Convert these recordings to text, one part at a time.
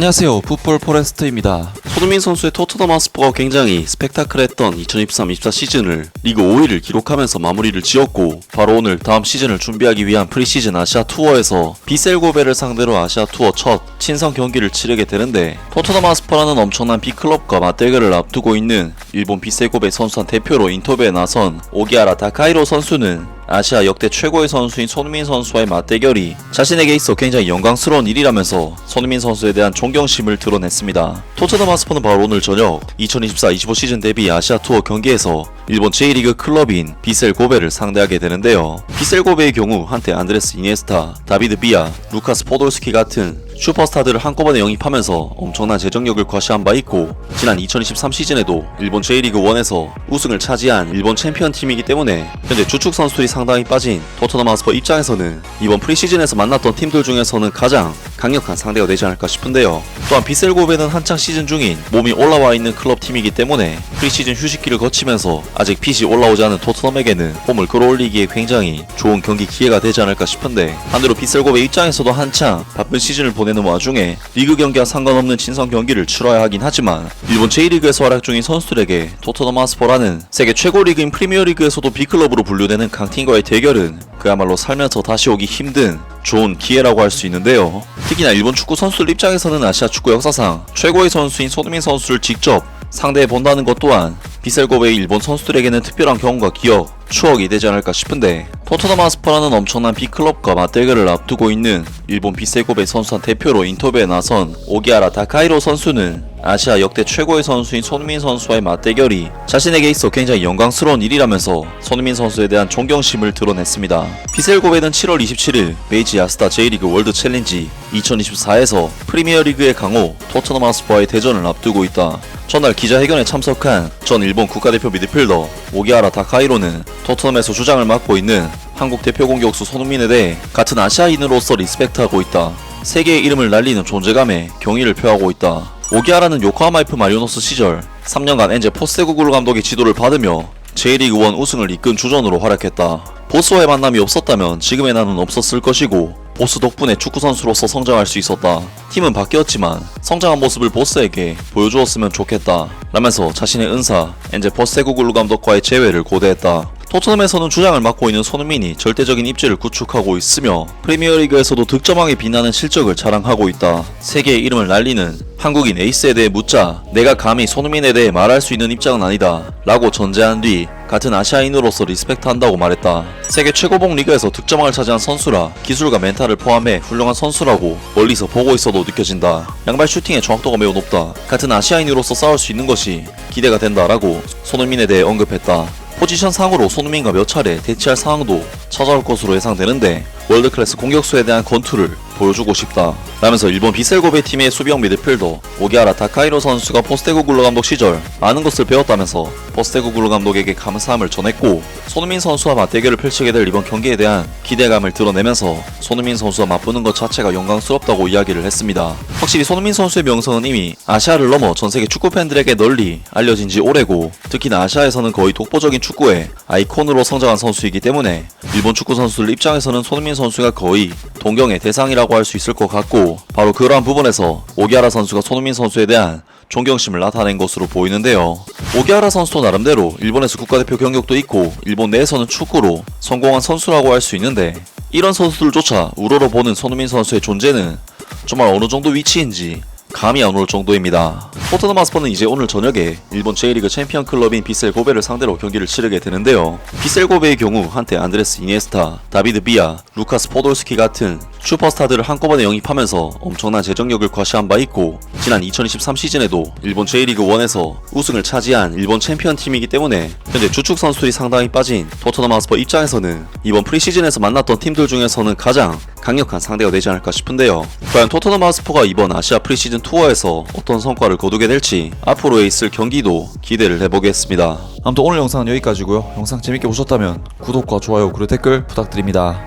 안녕하세요, 풋볼 포레스트입니다. 손흥민 선수의 토트넘 핫스퍼가 굉장히 스펙타클했던 2023-24 시즌을 리그 5위를 기록하면서 마무리를 지었고, 바로 오늘 다음 시즌을 준비하기 위한 프리시즌 아시아 투어에서 비셀고베를 상대로 아시아 투어 첫 친선 경기를 치르게 되는데, 토트넘 핫스퍼라는 엄청난 빅클럽과 맞대결을 앞두고 있는 일본 비셀고베 선수단 대표로 인터뷰에 나선 오기하라 다카이로 선수는 아시아 역대 최고의 선수인 손흥민 선수와의 맞대결이 자신에게 있어 굉장히 영광스러운 일이라면서 손흥민 선수에 대한 존경심을 드러냈습니다. 토트넘 핫스퍼는 바로 오늘 저녁 2024-25 시즌 데뷔 아시아 투어 경기에서 일본 제1리그 클럽인 비셀고베를 상대하게 되는데요. 비셀고베의 경우 한때 안드레스 이니에스타, 다비드 비아, 루카스 포돌스키 같은 슈퍼스타들을 한꺼번에 영입하면서 엄청난 재정력을 과시한 바 있고, 지난 2023 시즌에도 일본 J리그 1에서 우승을 차지한 일본 챔피언 팀이기 때문에 현재 주축 선수들이 상당히 빠진 토트넘 핫스퍼 입장에서는 이번 프리시즌에서 만났던 팀들 중에서는 가장 강력한 상대가 되지 않을까 싶은데요. 또한 비셀고베는 한창 시즌 중인 몸이 올라와 있는 클럽 팀이기 때문에 프리시즌 휴식기를 거치면서 아직 핏이 올라오지 않은 토트넘에게는 폼을 끌어올리기에 굉장히 좋은 경기 기회가 되지 않을까 싶은데, 반대로 비셀고베 입장에서도 한창 바쁜 시즌을 보내는 와중에 리그 경기와 상관없는 친선 경기를 치러야 하긴 하지만, 일본 J리그에서 활약 중인 선수들에게 토트넘 핫스퍼라는 세계 최고 리그인 프리미어리그에서도 B클럽으로 분류되는 강팀과의 대결은 그야말로 살면서 다시 오기 힘든 좋은 기회라고 할 수 있는데요. 특히나 일본 축구 선수들 입장에서는 아시아 축구 역사상 최고의 선수인 손흥민 선수를 직접 상대해 본다는 것 또한 비셀고베의 일본 선수들에게는 특별한 경험과 기억, 추억이 되지 않을까 싶은데, 토트넘 핫스퍼라는 엄청난 B클럽과 맞대결을 앞두고 있는 일본 비셀고베 선수단 대표로 인터뷰에 나선 오기하라 다카이로 선수는 아시아 역대 최고의 선수인 손흥민 선수와의 맞대결이 자신에게 있어 굉장히 영광스러운 일이라면서 손흥민 선수에 대한 존경심을 드러냈습니다. 비셀고베는 7월 27일 베이지 야스다 J리그 월드 챌린지 2024에서 프리미어리그의 강호 토트넘 핫스퍼와의 대전을 앞두고 있다. 전날 기자회견에 참석한 전 일본 국가대표 미드필더 오기하라 다카이로는 토트넘에서 주장을 맡고 있는 한국 대표 공격수 손흥민에 대해 같은 아시아인으로서 리스펙트하고 있다. 세계의 이름을 날리는 존재감에 경의를 표하고 있다. 오기하라는 요코하마 F 마리노스 시절 3년간 엔제 포스테코글루 감독의 지도를 받으며 J리그 1 우승을 이끈 주전으로 활약했다. 보스와의 만남이 없었다면 지금의 나는 없었을 것이고, 보스 덕분에 축구선수로서 성장할 수 있었다. 팀은 바뀌었지만 성장한 모습을 보스에게 보여주었으면 좋겠다 라면서 자신의 은사 엔제 포스테코글루 감독과의 재회를 고대했다. 토트넘에서는 주장을 맡고 있는 손흥민이 절대적인 입지를 구축하고 있으며 프리미어리그에서도 득점왕에 빛나는 실적을 자랑하고 있다. 세계의 이름을 날리는 한국인 에이스에 대해 묻자 내가 감히 손흥민에 대해 말할 수 있는 입장은 아니다 라고 전제한 뒤 같은 아시아인으로서 리스펙트한다고 말했다. 세계 최고봉 리그에서 득점왕을 차지한 선수라 기술과 멘탈을 포함해 훌륭한 선수라고 멀리서 보고 있어도 느껴진다. 양발 슈팅의 정확도가 매우 높다. 같은 아시아인으로서 싸울 수 있는 것이 기대가 된다 라고 손흥민에 대해 언급했다. 포지션 상으로 손흥민과 몇 차례 대치할 상황도 찾아올 것으로 예상되는데 월드클래스 공격수에 대한 권투를 보여주고 싶다 라면서 일본 비셀고베 팀의 수비형 미드필더 오기하라 다카이로 선수가 포스테코글루 감독 시절 많은 것을 배웠다면서 포스테코글루 감독에게 감사함을 전했고, 손흥민 선수와 맞대결을 펼치게 될 이번 경기에 대한 기대감을 드러내면서 손흥민 선수와 맞붙는 것 자체가 영광스럽다고 이야기를 했습니다. 확실히 손흥민 선수의 명성은 이미 아시아를 넘어 전세계 축구 팬들에게 널리 알려진 지 오래고, 특히나 아시아에서는 거의 독보적인 축구의 아이콘으로 성장한 선수이기 때문에 일본 축구 선수들 입장에서는 손흥민 선수가 거의 동경의 대상이라고 할 수 있을 것 같고, 바로 그러한 부분에서 오기하라 선수가 손흥민 선수에 대한 존경심을 나타낸 것으로 보이는데요. 오기하라 선수도 나름대로 일본에서 국가대표 경력도 있고 일본 내에서는 축구로 성공한 선수라고 할 수 있는데, 이런 선수들조차 우러러보는 손흥민 선수의 존재는 정말 어느 정도 위치인지 감이 안 올 정도입니다. 토트넘 핫스퍼는 이제 오늘 저녁에 일본 J리그 챔피언 클럽인 비셀고베를 상대로 경기를 치르게 되는데요. 비셀고베의 경우 한때 안드레스 이니에스타, 다비드 비아, 루카스 포돌스키 같은 슈퍼스타들을 한꺼번에 영입하면서 엄청난 재정력을 과시한 바 있고, 지난 2023 시즌에도 일본 J리그 1에서 우승을 차지한 일본 챔피언 팀이기 때문에 현재 주축 선수들이 상당히 빠진 토트넘 핫스퍼 입장에서는 이번 프리시즌에서 만났던 팀들 중에서는 가장 강력한 상대가 되지 않을까 싶은데요. 과연 토트넘 핫스퍼가 이번 아시아 프리시즌 투어에서 어떤 성과를 거두게 될지 앞으로에 있을 경기도 기대를 해보겠습니다. 아무튼 오늘 영상은 여기까지고요. 영상 재밌게 보셨다면 구독과 좋아요 그리고 댓글 부탁드립니다.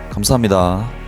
감사합니다.